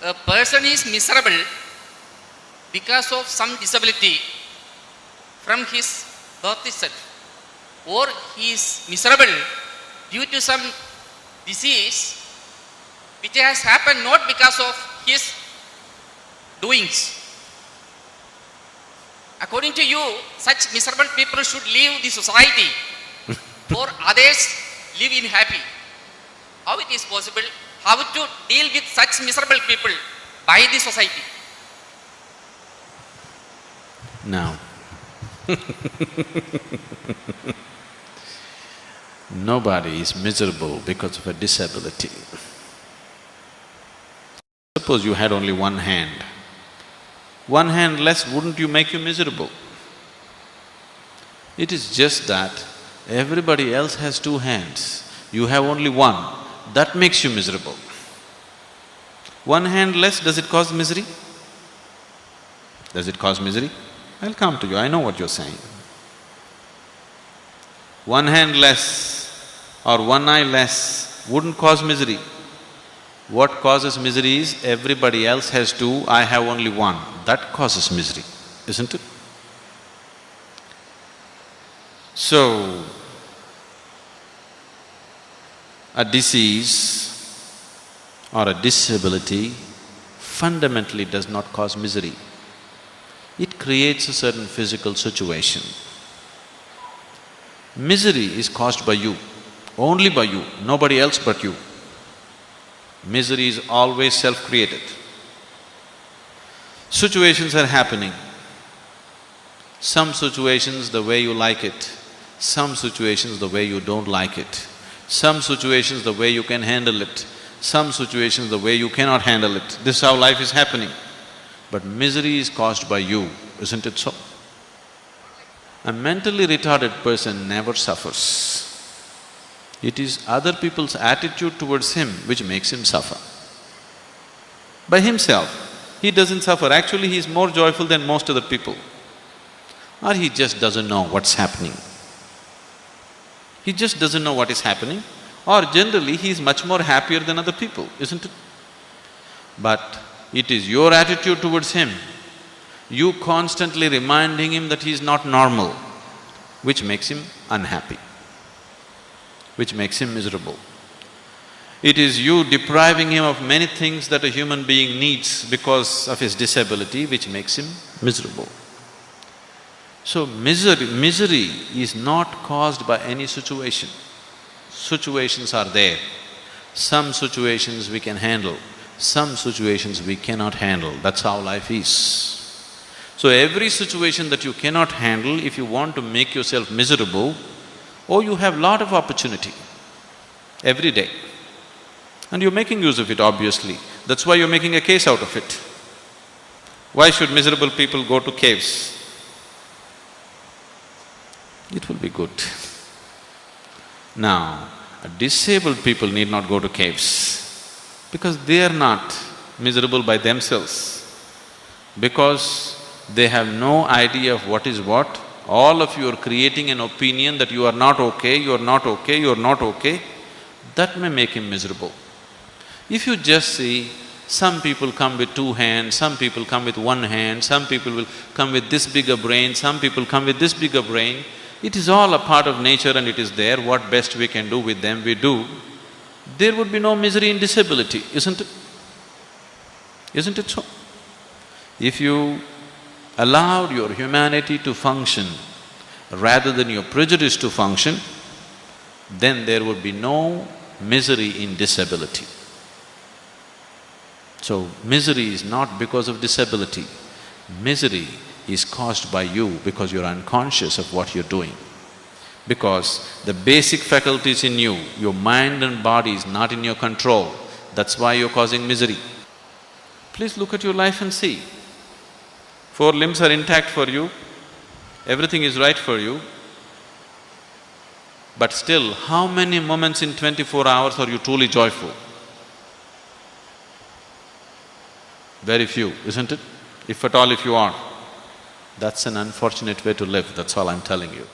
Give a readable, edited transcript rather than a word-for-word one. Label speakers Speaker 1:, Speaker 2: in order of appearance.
Speaker 1: a person is miserable because of some disability from his birth itself, or he is miserable due to some disease which has happened not because of his doings. According to you, such miserable people should leave the society for others live in happy. How it is possible? How to deal with such miserable people by the society?
Speaker 2: Now, nobody is miserable because of a disability. Suppose you had only one hand. One hand less, wouldn't you make you miserable? It is just that everybody else has two hands, you have only one, that makes you miserable. One hand less, does it cause misery? Does it cause misery? I'll come to you, I know what you're saying. One hand less or one eye less wouldn't cause misery. What causes misery is everybody else has two, I have only one. That causes misery, isn't it? So, a disease or a disability fundamentally does not cause misery. It creates a certain physical situation. Misery is caused by you, only by you, nobody else but you. Misery is always self-created. Situations are happening. Some situations the way you like it, some situations the way you don't like it, some situations the way you can handle it, some situations the way you cannot handle it. This is how life is happening. But misery is caused by you, isn't it so? A mentally retarded person never suffers. It is other people's attitude towards him which makes him suffer. By himself, he doesn't suffer. Actually, he is more joyful than most other people. Or he just doesn't know what's happening. He just doesn't know what is happening, or generally he is much more happier than other people, isn't it? But it is your attitude towards him, you constantly reminding him that he is not normal, which makes him unhappy, which makes him miserable. It is you depriving him of many things that a human being needs because of his disability, which makes him miserable. So misery is not caused by any situation. Situations are there. Some situations we can handle, some situations we cannot handle, that's how life is. So every situation that you cannot handle, if you want to make yourself miserable, you have lot of opportunity every day. And you're making use of it, obviously. That's why you're making a case out of it. Why should miserable people go to caves? It will be good. Now, disabled people need not go to caves because they are not miserable by themselves. Because they have no idea of what is what. All of you are creating an opinion that you are not okay, you are not okay, you are not okay. That may make him miserable. If you just see, some people come with two hands, some people come with one hand, some people will come with this bigger brain, some people come with this bigger brain. It is all a part of nature and it is there, what best we can do with them, we do. There would be no misery in disability, isn't it? Isn't it so? If you allowed your humanity to function rather than your prejudice to function, then there would be no misery in disability. So, misery is not because of disability. Misery is caused by you because you're unconscious of what you're doing. Because the basic faculties in you, your mind and body is not in your control, that's why you're causing misery. Please look at your life and see. 4 limbs are intact for you, everything is right for you, but still, how many moments in 24 hours are you truly joyful? Very few, isn't it? If at all if you are. That's an unfortunate way to live, that's all I'm telling you.